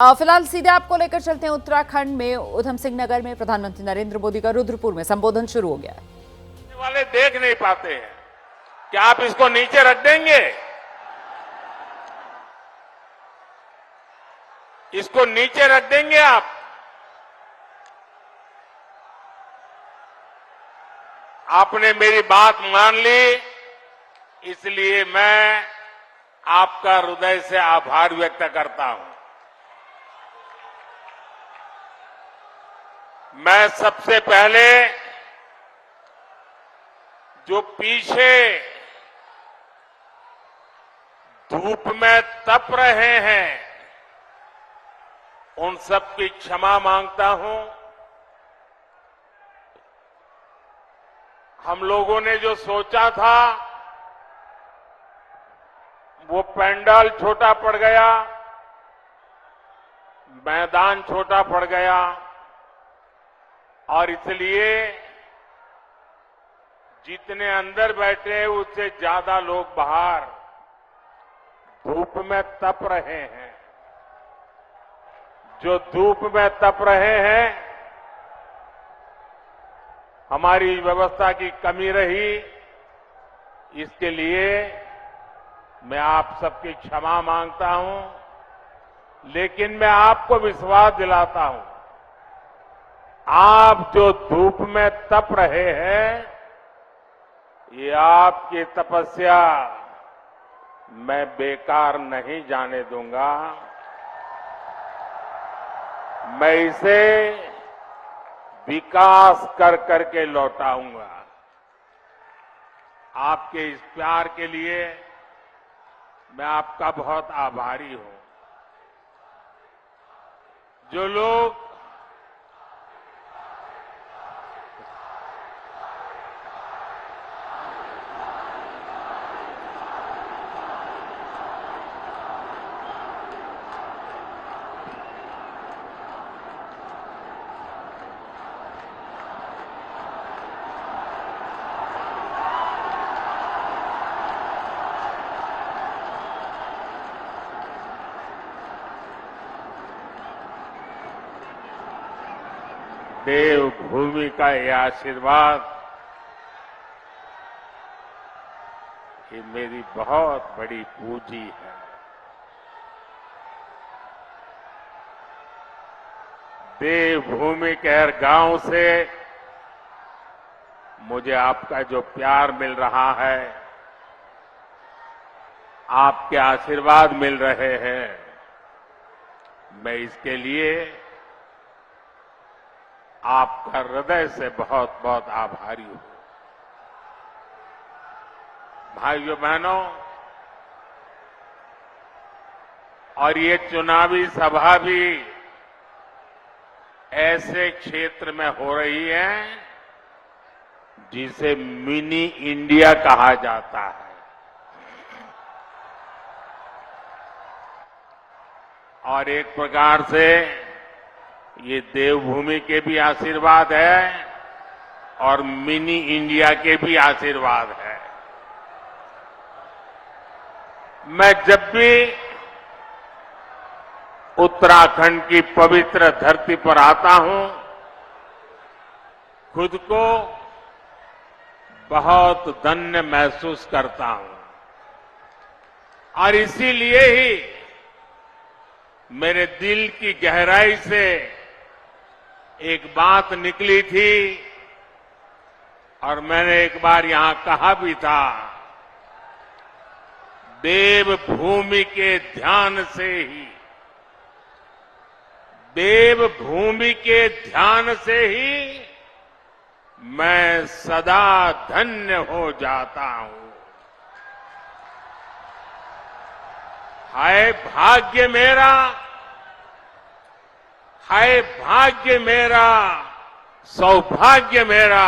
फिलहाल सीधे आपको लेकर चलते हैं उत्तराखंड में उधम सिंह नगर में प्रधानमंत्री नरेंद्र मोदी का रुद्रपुर में संबोधन शुरू हो गया है। वाले देख नहीं पाते हैं। क्या आप इसको नीचे रख देंगे? इसको नीचे रख देंगे आप? आपने मेरी बात मान ली, इसलिए मैं आपका हृदय से आभार व्यक्त करता हूं। मैं सबसे पहले जो पीछे धूप में तप रहे हैं, उन सब की क्षमा मांगता हूं। हम लोगों ने जो सोचा था वो पंडाल छोटा पड़ गया, मैदान छोटा पड़ गया और इसलिए जितने अंदर बैठे हैं उससे ज्यादा लोग बाहर धूप में तप रहे हैं। जो धूप में तप रहे हैं, हमारी व्यवस्था की कमी रही, इसके लिए मैं आप सबकी क्षमा मांगता हूं। लेकिन मैं आपको विश्वास दिलाता हूं, आप जो धूप में तप रहे हैं, ये आपकी तपस्या मैं बेकार नहीं जाने दूंगा। मैं इसे विकास कर करके लौटाऊंगा। आपके इस प्यार के लिए मैं आपका बहुत आभारी हूं। जो लोग देवभूमि का यह आशीर्वाद, ये मेरी बहुत बड़ी पूंजी है। देवभूमि के हर गांव से मुझे आपका जो प्यार मिल रहा है, आपके आशीर्वाद मिल रहे हैं, मैं इसके लिए आपका हृदय से बहुत बहुत आभारी हूं। भाइयों बहनों, और ये चुनावी सभा भी ऐसे क्षेत्र में हो रही है जिसे मिनी इंडिया कहा जाता है। और एक प्रकार से ये देवभूमि के भी आशीर्वाद है और मिनी इंडिया के भी आशीर्वाद है। मैं जब भी उत्तराखंड की पवित्र धरती पर आता हूं, खुद को बहुत धन्य महसूस करता हूं। और इसीलिए ही मेरे दिल की गहराई से एक बात निकली थी और मैंने एक बार यहां कहा भी था, देवभूमि के ध्यान से ही, देवभूमि के ध्यान से ही मैं सदा धन्य हो जाता हूं। हाय भाग्य मेरा, हाय भाग्य मेरा, सौभाग्य मेरा,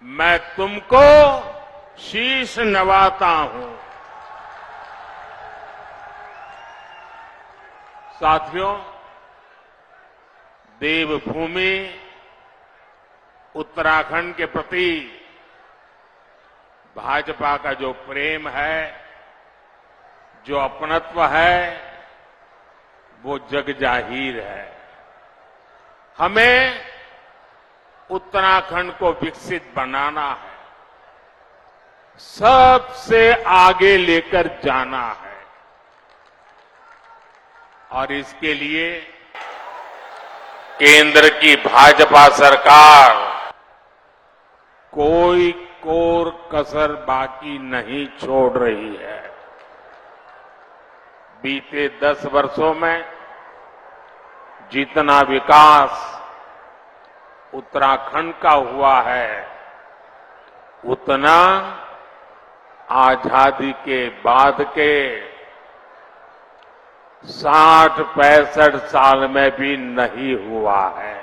मैं तुमको शीश नवाता हूं। साथियों, देवभूमि उत्तराखंड के प्रति भाजपा का जो प्रेम है, जो अपनत्व है, वो जग जाहिर है। हमें उत्तराखंड को विकसित बनाना है, सबसे आगे लेकर जाना है और इसके लिए केंद्र की भाजपा सरकार कोई कोर कसर बाकी नहीं छोड़ रही है। बीते 10 वर्षों में जितना विकास उत्तराखंड का हुआ है, उतना आजादी के बाद के 60-65 साल में भी नहीं हुआ है।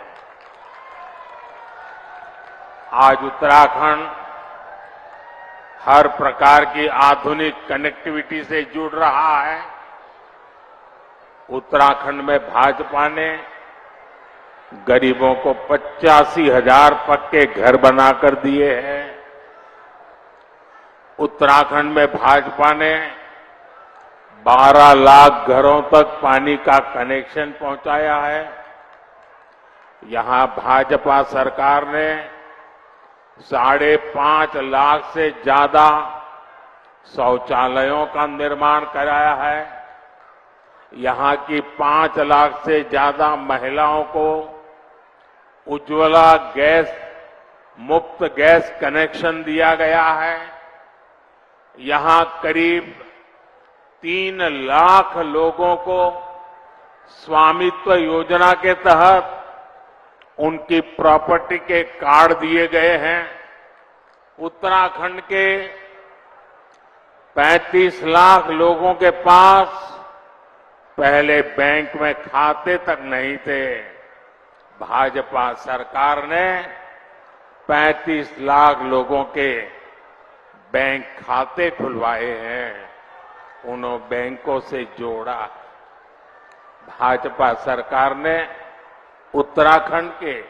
आज उत्तराखंड हर प्रकार की आधुनिक कनेक्टिविटी से जुड़ रहा है। उत्तराखंड में भाजपा ने गरीबों को 85,000 पक्के घर बनाकर दिए हैं। उत्तराखंड में भाजपा ने 12 लाख घरों तक पानी का कनेक्शन पहुंचाया है। यहां भाजपा सरकार ने 5.5 लाख से ज्यादा शौचालयों का निर्माण कराया है। यहां की 5 लाख से ज्यादा महिलाओं को उज्ज्वला गैस मुफ्त गैस कनेक्शन दिया गया है। यहां करीब 3 लाख लोगों को स्वामित्व योजना के तहत उनकी प्रॉपर्टी के कार्ड दिए गए हैं। उत्तराखंड के 35 लाख लोगों के पास पहले बैंक में खाते तक नहीं थे। भाजपा सरकार ने 35 लाख लोगों के बैंक खाते खुलवाए हैं, उन्होंने बैंकों से जोड़ा। भाजपा सरकार ने उत्तराखंड के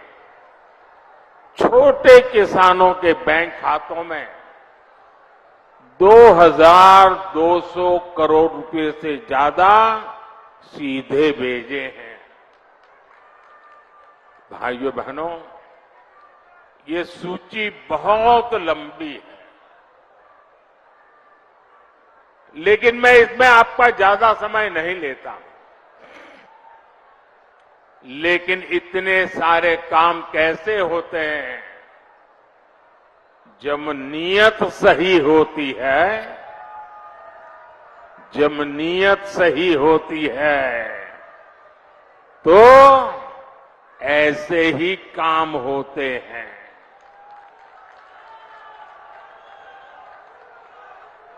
छोटे किसानों के बैंक खातों में 2,200 करोड़ रुपए से ज्यादा सीधे भेजे हैं। भाइयों बहनों, ये सूची बहुत लंबी है, लेकिन मैं इसमें आपका ज्यादा समय नहीं लेता। लेकिन इतने सारे काम कैसे होते हैं? जब नीयत सही होती है, जब नीयत सही होती है तो ऐसे ही काम होते हैं।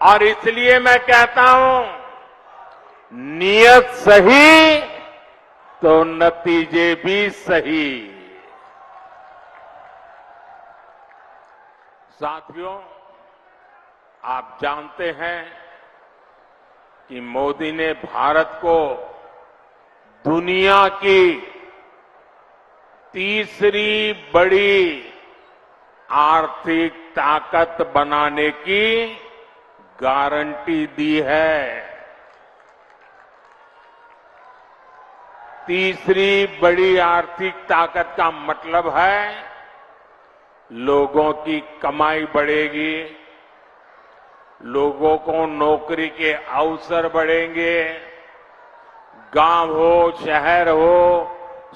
और इसलिए मैं कहता हूं, नीयत सही तो नतीजे भी सही। साथियों, आप जानते हैं कि मोदी ने भारत को दुनिया की तीसरी बड़ी आर्थिक ताकत बनाने की गारंटी दी है। तीसरी बड़ी आर्थिक ताकत का मतलब है लोगों की कमाई बढ़ेगी, लोगों को नौकरी के अवसर बढ़ेंगे, गांव हो शहर हो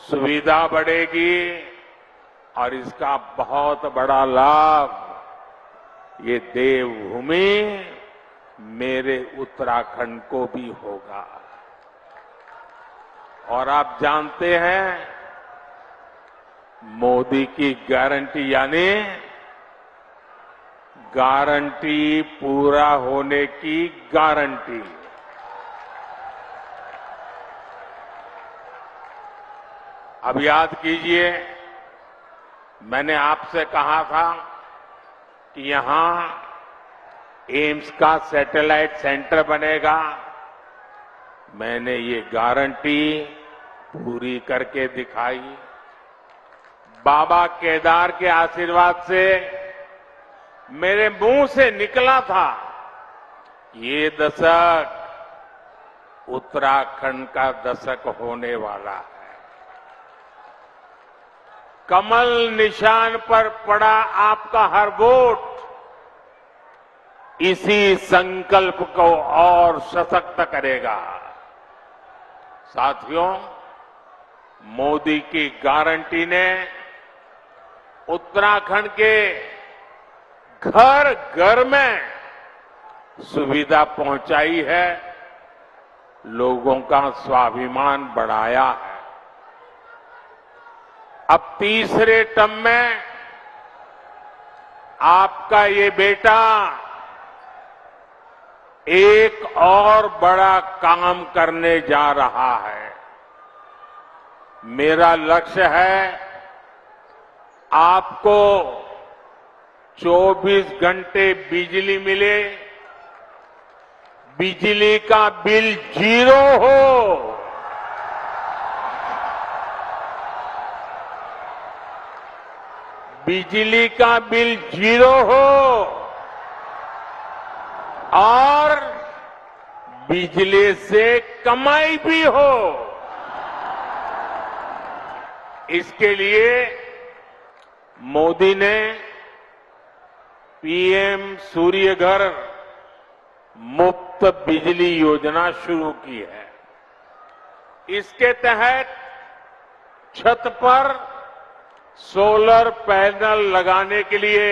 सुविधा बढ़ेगी और इसका बहुत बड़ा लाभ ये देवभूमि मेरे उत्तराखंड को भी होगा। और आप जानते हैं, मोदी की गारंटी यानी गारंटी पूरा होने की गारंटी। अब याद कीजिए, मैंने आपसे कहा था कि यहां एम्स का सैटेलाइट सेंटर बनेगा। मैंने ये गारंटी पूरी करके दिखाई। बाबा केदार के आशीर्वाद से मेरे मुंह से निकला था, ये दशक उत्तराखंड का दशक होने वाला है। कमल निशान पर पड़ा आपका हर वोट इसी संकल्प को और सशक्त करेगा। साथियों, मोदी की गारंटी ने उत्तराखंड के घर घर में सुविधा पहुंचाई है, लोगों का स्वाभिमान बढ़ाया है। अब तीसरे टर्म में आपका ये बेटा एक और बड़ा काम करने जा रहा है। मेरा लक्ष्य है आपको 24 घंटे बिजली मिले, बिजली का बिल 0 हो, बिजली का बिल 0 हो और बिजली से कमाई भी हो। इसके लिए मोदी ने पीएम सूर्य घर मुफ्त बिजली योजना शुरू की है। इसके तहत छत पर सोलर पैनल लगाने के लिए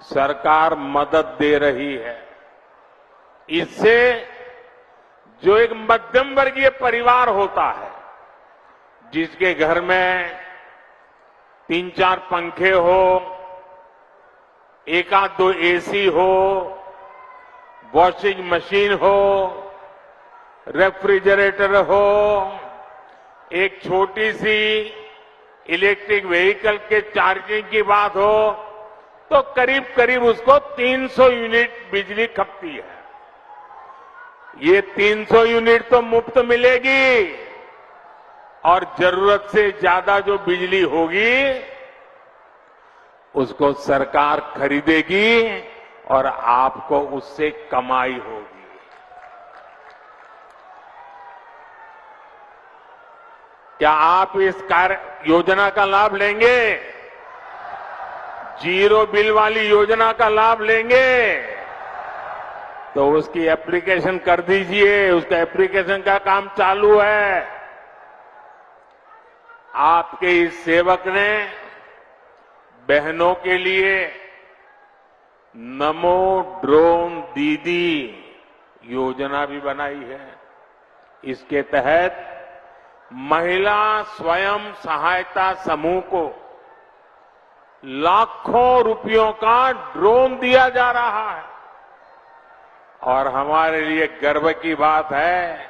सरकार मदद दे रही है। इससे जो एक मध्यम वर्गीय परिवार होता है, जिसके घर में 3-4 पंखे हो, 1-2 एसी हो, वॉशिंग मशीन हो, रेफ्रिजरेटर हो, एक छोटी सी इलेक्ट्रिक व्हीकल के चार्जिंग की बात हो, तो करीब करीब उसको 300 यूनिट बिजली खपती है। ये 300 यूनिट तो मुफ्त मिलेगी और जरूरत से ज्यादा जो बिजली होगी उसको सरकार खरीदेगी और आपको उससे कमाई होगी। क्या आप इस योजना का लाभ लेंगे? जीरो बिल वाली योजना का लाभ लेंगे? तो उसकी एप्लीकेशन कर दीजिए। उसका एप्लीकेशन का काम चालू है। आपके इस सेवक ने बहनों के लिए नमो ड्रोन दीदी योजना भी बनाई है। इसके तहत महिला स्वयं सहायता समूह को लाखों रुपयों का ड्रोन दिया जा रहा है। और हमारे लिए गर्व की बात है,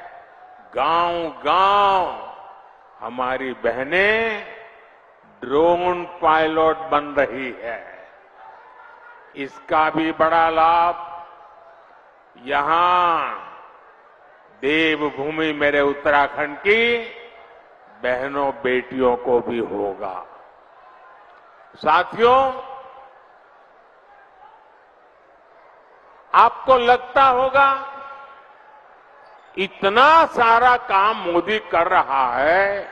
गांव-गांव हमारी बहनें ड्रोन पायलट बन रही है। इसका भी बड़ा लाभ यहां देवभूमि मेरे उत्तराखंड की बहनों बेटियों को भी होगा। साथियों, आपको लगता होगा इतना सारा काम मोदी कर रहा है,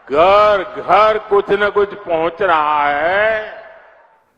घर घर कुछ न कुछ पहुंच रहा है,